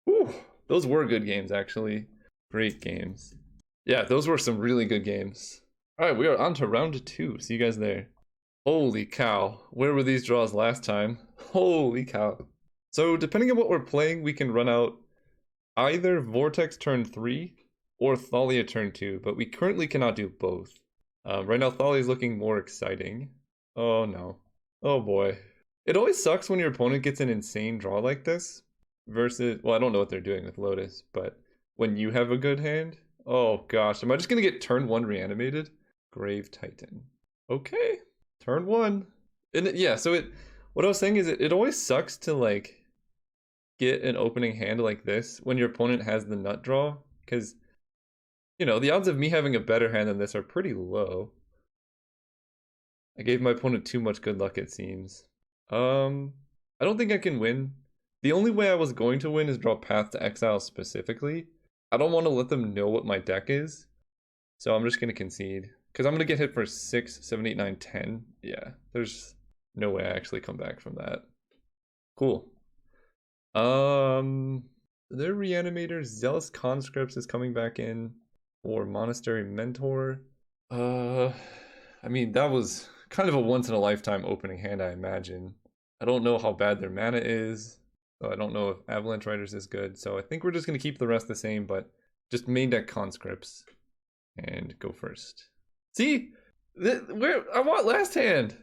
Whew, those were good games, actually. Great games. Yeah, those were some really good games. All right, we are on to round 2. See you guys there. Holy cow. Where were these draws last time? Holy cow. So depending on what we're playing, we can run out either Vortex turn 3 or Thalia turn 2, but we currently cannot do both. Right now, Thalia is looking more exciting. Oh no. Oh boy. It always sucks when your opponent gets an insane draw like this versus, well, I don't know what they're doing with Lotus, but when you have a good hand, oh gosh, am I just gonna get turn 1 reanimated? Grave Titan. Okay, turn 1. And yeah, so what I was saying is it always sucks to like get an opening hand like this when your opponent has the nut draw, because you know the odds of me having a better hand than this are pretty low. I gave my opponent too much good luck, it seems. I don't think I can win. The only way I was going to win is draw Path to Exile specifically. I don't want to let them know what my deck is, so I'm just going to concede. Because I'm going to get hit for 6, 7, 8, 9, 10. Yeah, there's no way I actually come back from that. Cool. Their Reanimators, Zealous Conscripts is coming back in, or Monastery Mentor. I mean, that was kind of a once-in-a-lifetime opening hand, I imagine. I don't know how bad their mana is, so I don't know if Avalanche Riders is good, so I think we're just going to keep the rest the same, but just main deck Conscripts and go first. See? Where I want last hand!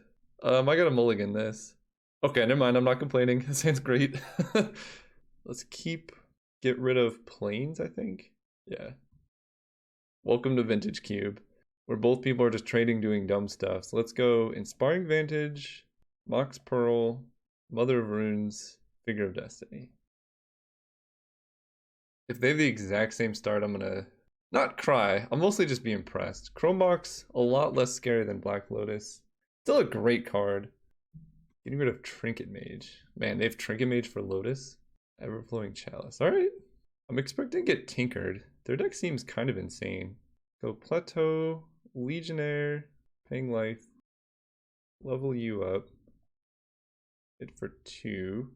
I gotta mulligan this. Okay, never mind, I'm not complaining. This hand's great. Let's get rid of Plains, I think. Yeah. Welcome to Vintage Cube, where both people are just trading, doing dumb stuff. So let's go Inspiring Vantage, Mox Pearl, Mother of Runes, Figure of Destiny. If they have the exact same start, I'm gonna not cry. I'll mostly just be impressed. Chromox, a lot less scary than Black Lotus. Still a great card. Getting rid of Trinket Mage. Man, they have Trinket Mage for Lotus. Everflowing Chalice. Alright. I'm expecting to get tinkered. Their deck seems kind of insane. Go Plateau, Legionnaire, paying life. Level you up. Hit for 2.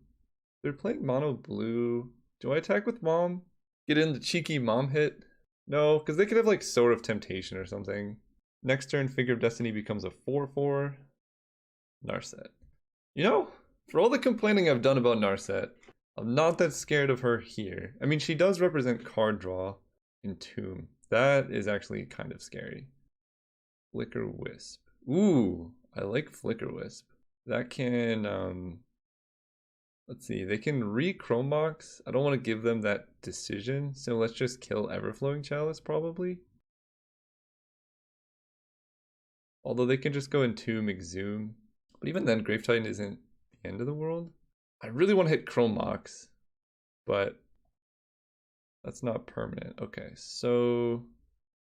They're playing mono blue. Do I attack with Mom? Get in the cheeky Mom hit? No, because they could have like Sword of Temptation or something. Next turn, Figure of Destiny becomes a 4/4. Narset. You know, for all the complaining I've done about Narset, I'm not that scared of her here. I mean, she does represent card draw in Tomb. That is actually kind of scary. Flicker Wisp. Ooh, I like Flicker Wisp. That can, let's see, they can re-Chromox. I don't want to give them that decision, so let's just kill Everflowing Chalice, probably. Although they can just go Entomb, Exhume. But even then, Grave Titan isn't the end of the world. I really want to hit Chromox, but that's not permanent. Okay, so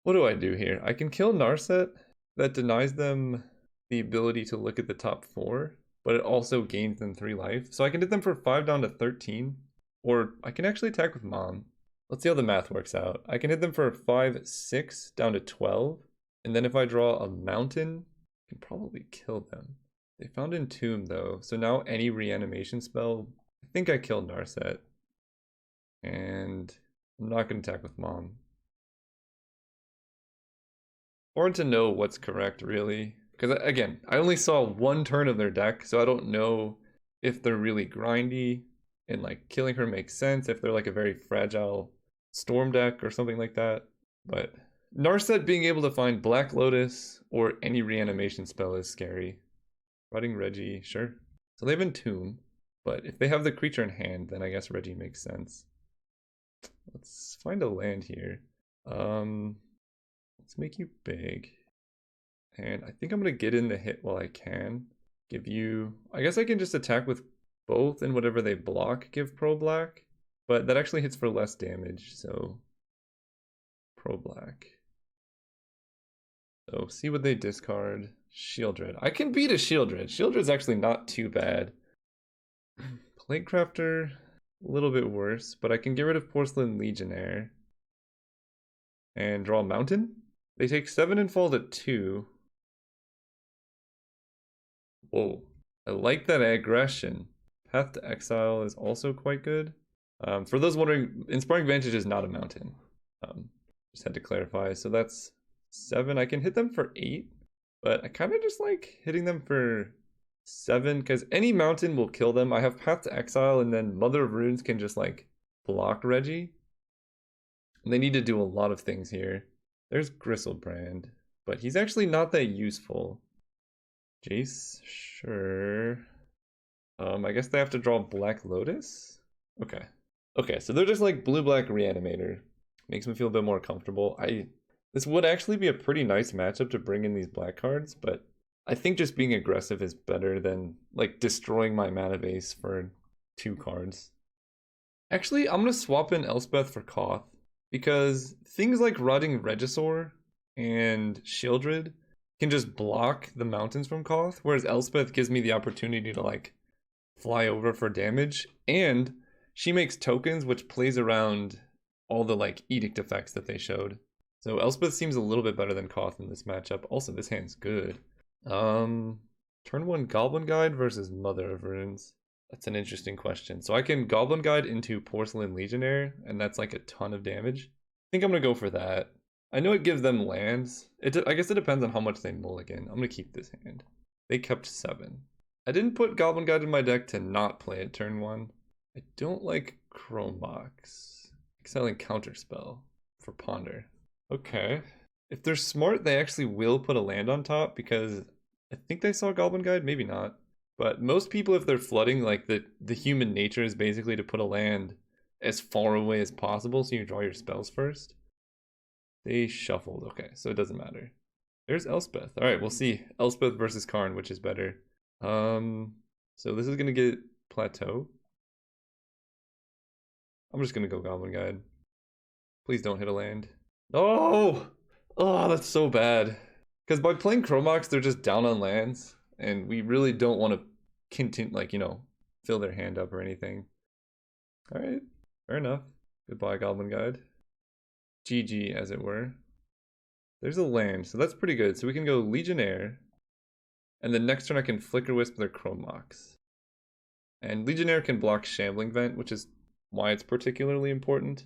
what do I do here? I can kill Narset. That denies them the ability to look at the top 4. but it also gains them 3 life. So I can hit them for 5 down to 13, or I can actually attack with Mom. Let's see how the math works out. I can hit them for 5, 6 down to 12, and then if I draw a mountain, I can probably kill them. They found Entomb though, so now any reanimation spell, I think I killed Narset. And I'm not going to attack with Mom. Hard to know what's correct, really. Because, again, I only saw one turn of their deck, so I don't know if they're really grindy and, like, killing her makes sense, if they're, like, a very fragile storm deck or something like that. But Narset being able to find Black Lotus or any reanimation spell is scary. Rotting Reggie, sure. So they have Entomb, but if they have the creature in hand, then I guess Reggie makes sense. Let's find a land here. Let's make you big. And I think I'm going to get in the hit while I can. Give you... I guess I can just attack with both, and whatever they block, give Pro Black. But that actually hits for less damage, so... Pro Black. So, see what they discard. Shieldred. I can beat a Shieldred. Shieldred's actually not too bad. Plaguecrafter, a little bit worse, but I can get rid of Porcelain Legionnaire. And draw a Mountain. They take 7 and fall to 2. Whoa. I like that aggression. Path to Exile is also quite good. For those wondering, Inspiring Vantage is not a mountain. Just had to clarify. So that's 7. I can hit them for 8, but I kind of just like hitting them for 7 because any mountain will kill them. I have Path to Exile, and then Mother of Runes can just like block Reggie. And they need to do a lot of things here. There's Gristlebrand, but he's actually not that useful. Jace, sure. I guess they have to draw Black Lotus? Okay. Okay, so they're just like blue-black Reanimator. Makes me feel a bit more comfortable. This would actually be a pretty nice matchup to bring in these black cards, but I think just being aggressive is better than like destroying my mana base for 2 cards. Actually, I'm gonna swap in Elspeth for Koth, because things like Rotting Regisaur and Shieldred can just block the mountains from Koth, whereas Elspeth gives me the opportunity to like fly over for damage, and she makes tokens which plays around all the like edict effects that they showed. So Elspeth seems a little bit better than Koth in this matchup. Also, this hand's good. Turn 1 Goblin Guide versus Mother of Runes. That's an interesting question. So I can Goblin Guide into Porcelain Legionnaire, and that's like a ton of damage. I think I'm gonna go for that. I know it gives them lands. I guess it depends on how much they mulligan. I'm gonna keep this hand. They kept 7. I didn't put Goblin Guide in my deck to not play it turn 1. I don't like Chromox. Excelling Counterspell for Ponder. Okay. If they're smart, they actually will put a land on top, because I think they saw Goblin Guide, maybe not. But most people, if they're flooding, like the human nature is basically to put a land as far away as possible so you draw your spells first. They shuffled. Okay, so it doesn't matter. There's Elspeth. All right, we'll see. Elspeth versus Karn, which is better. So this is going to get Plateau. I'm just going to go Goblin Guide. Please don't hit a land. Oh! Oh, that's so bad. Because by playing Chromox, they're just down on lands. And we really don't want to continue, like, you know, fill their hand up or anything. Alright, fair enough. Goodbye, Goblin Guide. GG, as it were. There's a land, so that's pretty good. So we can go Legionnaire. And then next turn I can Flicker Wisp their Chromox. And Legionnaire can block Shambling Vent, which is why it's particularly important.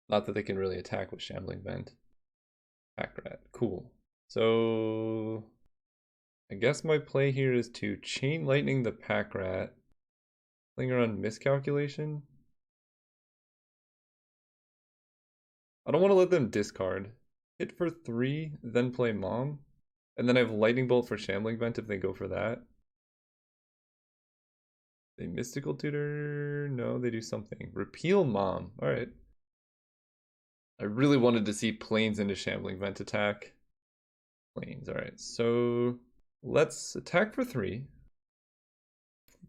Not that they can really attack with Shambling Vent. Pack Rat, cool. So I guess my play here is to Chain Lightning the Pack Rat. Linger on Miscalculation. I don't want to let them discard. Hit for 3, then play Mom. And then I have Lightning Bolt for Shambling Vent if they go for that. They Mystical Tutor? No, they do something. Repeal Mom. Alright. I really wanted to see Plains into Shambling Vent attack. Plains, alright. So let's attack for 3.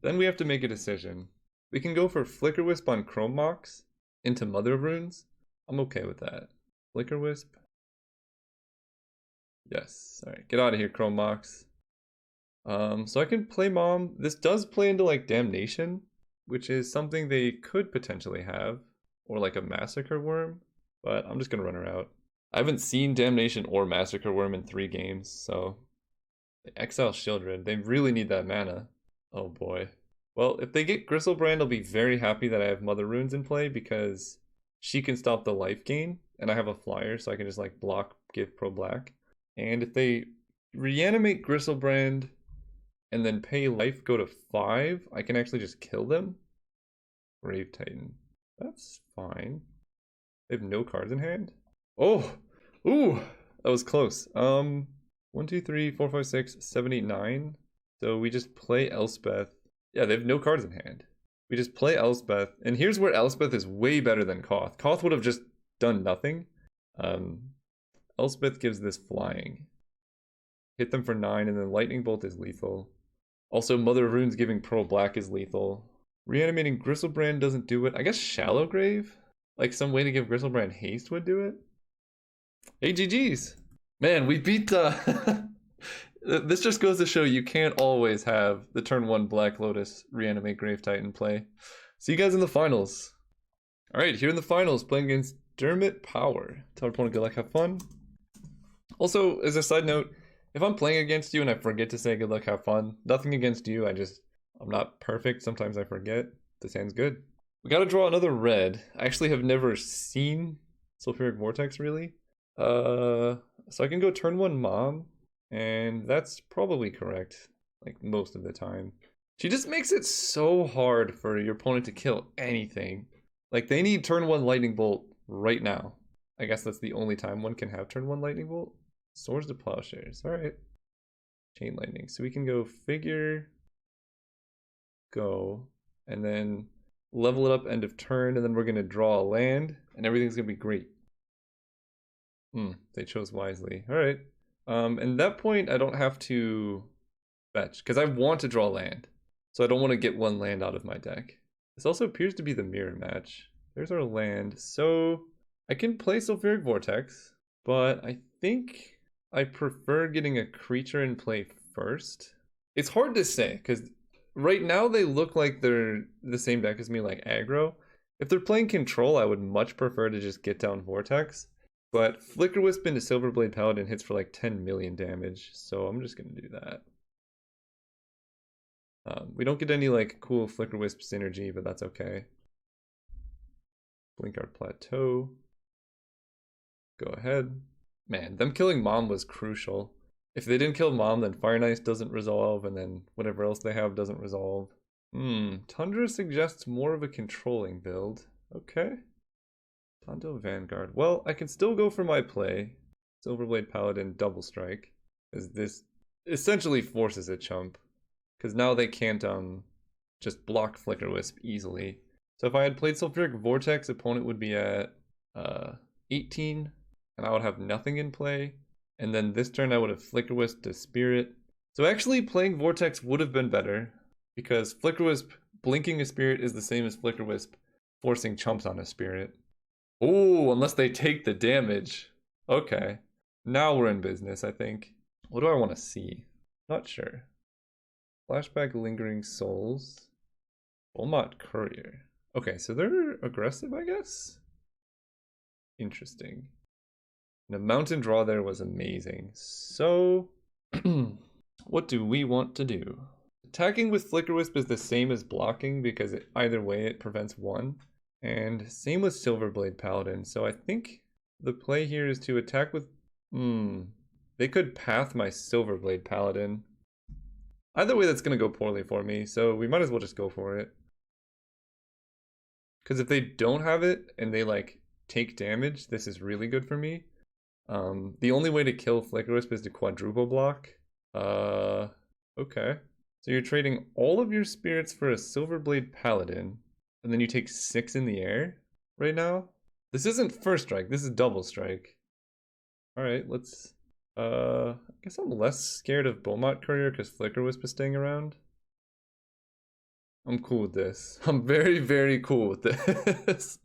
Then we have to make a decision. We can go for Flicker Wisp on Chromox into Mother of Runes. I'm okay with that. Flicker Wisp. Yes. Alright, get out of here, Chromox. So I can play Mom. This does play into like Damnation, which is something they could potentially have, or like a Massacre Worm, but I'm just gonna run her out. I haven't seen Damnation or Massacre Worm in 3 games, so Exile Shieldred, they really need that mana. Oh boy. Well, if they get Gristlebrand, I'll be very happy that I have Mother Runes in play because she can stop the life gain, and I have a flyer, so I can just like block, give pro black. And if they reanimate Gristlebrand and then pay life go to 5, I can actually just kill them. Grave Titan. That's fine. They have no cards in hand. Oh! Ooh! That was close. 1, 2, 3, 4, 5, 6, 7, 8, 9. So we just play Elspeth. Yeah, they have no cards in hand. We just play Elspeth. And here's where Elspeth is way better than Koth. Koth would have just done nothing. Elspeth gives this flying. Hit them for 9, and then Lightning Bolt is lethal. Also, Mother of Runes giving Pearl Black is lethal. Reanimating Gristlebrand doesn't do it. I guess Shallow Grave? Like some way to give Gristlebrand haste would do it? Hey, GG's! Man, we beat this just goes to show you can't always have the turn 1 Black Lotus reanimate Grave Titan play. See you guys in the finals. Alright, here in the finals, playing against Dermot Power. Tell our opponent good luck, have fun. Also, as a side note, if I'm playing against you and I forget to say good luck, have fun, nothing against you, I'm not perfect, sometimes I forget. This hand's good. We gotta draw another red. I actually have never seen Sulfuric Vortex, really. So I can go turn 1 Mom, and that's probably correct, like most of the time. She just makes it so hard for your opponent to kill anything. Like, they need turn 1 Lightning Bolt right now. I guess that's the only time one can have turn 1 Lightning Bolt. Swords to Plowshares, alright. Chain Lightning, so we can go figure, go, and then level it up end of turn, and then we're gonna draw a land, and everything's gonna be great. They chose wisely. Alright. And that point, I don't have to fetch, because I want to draw land. So I don't want to get 1 land out of my deck. This also appears to be the mirror match. There's our land. So I can play Sulfuric Vortex, but I think I prefer getting a creature in play first. It's hard to say, because right now they look like they're the same deck as me, like aggro. If they're playing control, I would much prefer to just get down Vortex. But Flicker Wisp into Silverblade Paladin hits for like 10 million damage, so I'm just going to do that. We don't get any like cool Flicker Wisp synergy, but that's okay. Blinkard Plateau. Go ahead. Man, them killing Mom was crucial. If they didn't kill Mom, then Fire Nice doesn't resolve, and then whatever else they have doesn't resolve. Tundra suggests more of a controlling build. Okay. Tondo Vanguard. Well, I can still go for my play. Silverblade Paladin Double Strike. As this essentially forces a chump. Because now they can't just block Flicker Wisp easily. So if I had played Sulfuric Vortex, opponent would be at 18. And I would have nothing in play. And then this turn I would have Flicker Wisp to Spirit. So actually playing Vortex would have been better. Because Flicker Wisp blinking a Spirit is the same as Flicker Wisp forcing chumps on a Spirit. Oh, unless they take the damage. Okay. Now we're in business, I think. What do I want to see? Not sure. Flashback Lingering Souls. Beaumont Courier. Okay, so they're aggressive, I guess? Interesting. The mountain draw there was amazing. So, what do we want to do? Attacking with Flicker Wisp is the same as blocking because either way it prevents 1. And same with Silverblade Paladin. So I think the play here is to attack with... They could path my Silverblade Paladin. Either way that's going to go poorly for me, so we might as well just go for it. Because if they don't have it and they like take damage, this is really good for me. The only way to kill Flicker Wisp is to quadruple block. Okay. So you're trading all of your spirits for a Silverblade Paladin. And then you take 6 in the air right now. This isn't first strike, this is double strike. Alright, let's... I guess I'm less scared of Beaumont Courier because Flicker Wisp is staying around. I'm cool with this. I'm very, very cool with this.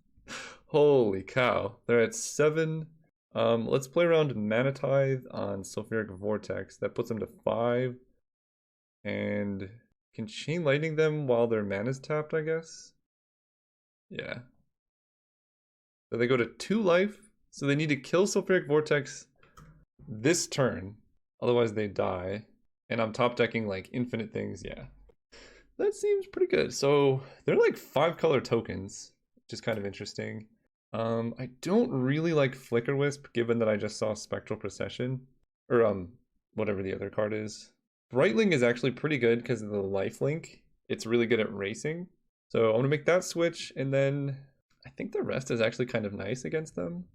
Holy cow. They're at 7. Let's play around Mana Tithe on Sulfuric Vortex. That puts them to 5. And can Chain Lightning them while their mana's tapped, I guess? Yeah. So they go to 2 life, so they need to kill Sulfuric Vortex this turn, otherwise they die. And I'm top decking like infinite things, yeah. That seems pretty good. So they're like 5-color tokens, which is kind of interesting. I don't really like Flicker Wisp, given that I just saw Spectral Procession, or whatever the other card is. Brightling is actually pretty good because of the lifelink. It's really good at racing. So I'm gonna make that switch, and then I think the rest is actually kind of nice against them.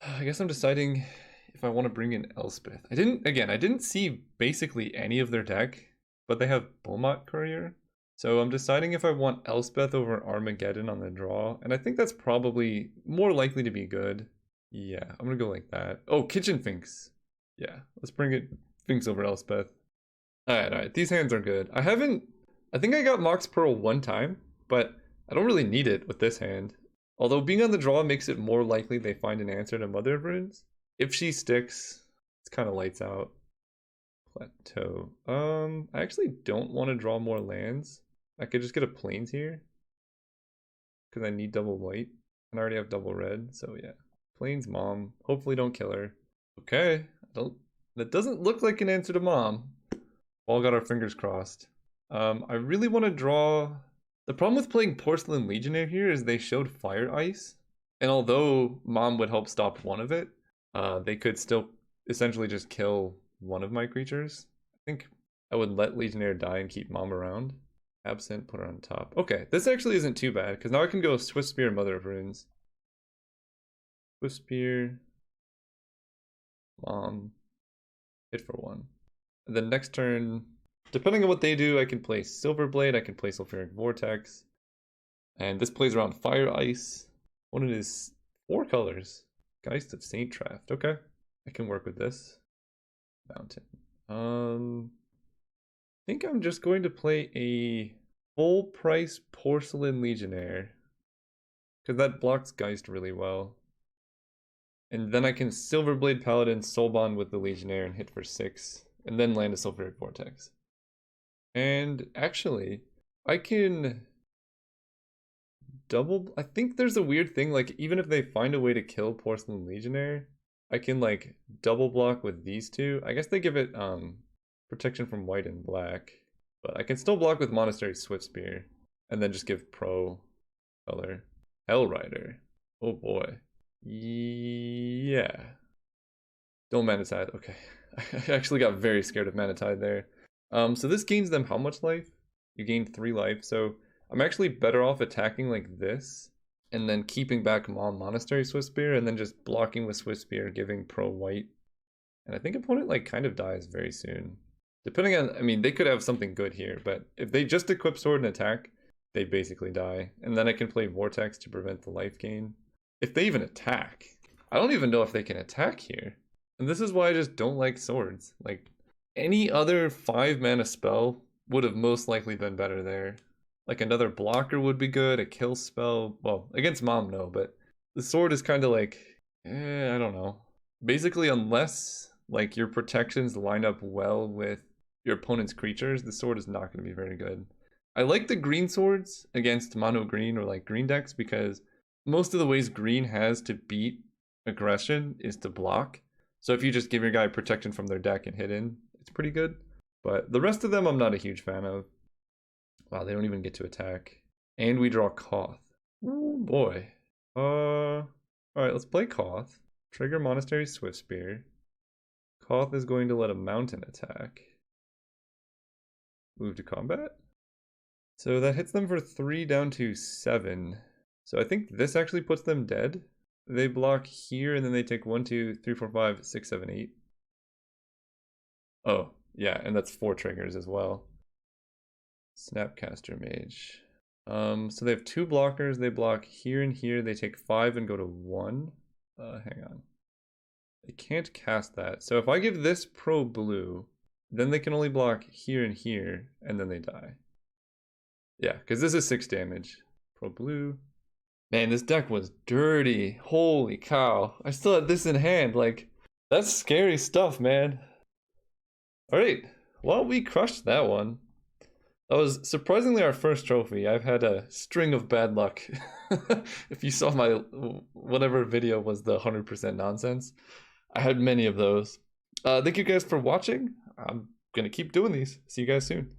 I guess I'm deciding if I want to bring in Elspeth. I didn't see basically any of their deck, but they have Beaumont Courier. So I'm deciding if I want Elspeth over Armageddon on the draw, and I think that's probably more likely to be good. Yeah, I'm gonna go like that. Oh, Kitchen Finks. Yeah, let's bring it Finks over Elspeth. Alright, these hands are good. I think I got Mox Pearl one time, but I don't really need it with this hand. Although being on the draw makes it more likely they find an answer to Mother of Runes. If she sticks, it's kind of lights out. Plateau. I actually don't want to draw more lands. I could just get a plains here. Because I need double white. And I already have double red, so yeah. Plains Mom. Hopefully don't kill her. Okay. That doesn't look like an answer to Mom. All got our fingers crossed. I really want to draw... The problem with playing Porcelain Legionnaire here is they showed Fire Ice. And although Mom would help stop one of it, they could still essentially just kill one of my creatures. I think I would let Legionnaire die and keep Mom around. Absent, put her on top. Okay, this actually isn't too bad, because now I can go Swift Spear, Mother of Runes. Swift Spear. Mom. Hit for 1. And then next turn, depending on what they do, I can play Silverblade, I can play Sulfuric Vortex. And this plays around Fire Ice. One of his 4 colors. Geist of Saint Traft. Okay. I can work with this. Mountain. I think I'm just going to play a full price Porcelain Legionnaire. Because that blocks Geist really well. And then I can Silverblade Paladin Soulbond with the Legionnaire and hit for 6. And then land a Sulfuric Vortex. And actually, I can double... I think there's a weird thing, like, even if they find a way to kill Porcelain Legionnaire, I can, like, double block with these two. I guess they give it, protection from white and black. But I can still block with Monastery Swift Spear. And then just give pro color. Hellrider. Oh boy. Yeah. Don't Mana Tide. Okay. I actually got very scared of Mana Tide there. So this gains them how much life? You gain 3 life. So I'm actually better off attacking like this. And then keeping back Monastery Swift Spear. And then just blocking with Swift Spear, giving pro white. And I think opponent like kind of dies very soon. Depending on, I mean, they could have something good here. But if they just equip sword and attack, they basically die. And then I can play Vortex to prevent the life gain. If they even attack. I don't even know if they can attack here. And this is why I just don't like swords. Like, any other 5 mana spell would have most likely been better there. Like another blocker would be good, a kill spell. Well, against Mom, no, but the sword is kind of like, I don't know. Basically, unless like your protections line up well with your opponent's creatures, the sword is not going to be very good. I like the green swords against mono green or like green decks because most of the ways green has to beat aggression is to block. So if you just give your guy protection from their deck and hit in, it's pretty good. But the rest of them I'm not a huge fan of. Wow, they don't even get to attack. And we draw Koth. Oh boy. Alright, let's play Koth. Trigger Monastery Swift Spear. Koth is going to let a mountain attack. Move to combat. So that hits them for 3 down to 7. So I think this actually puts them dead. They block here and then they take 1, 2, 3, 4, 5, 6, 7, 8. Oh, yeah, and that's 4 triggers as well. Snapcaster Mage. So they have 2 blockers. They block here and here. They take 5 and go to 1. Hang on. They can't cast that. So if I give this pro blue, then they can only block here and here, and then they die. Yeah, because this is 6 damage. Pro blue. Man, this deck was dirty. Holy cow. I still had this in hand. Like, that's scary stuff, man. Alright. Well, we crushed that one. That was surprisingly our first trophy. I've had a string of bad luck. If you saw my whatever video was the 100% nonsense, I had many of those. Thank you guys for watching. I'm gonna keep doing these. See you guys soon.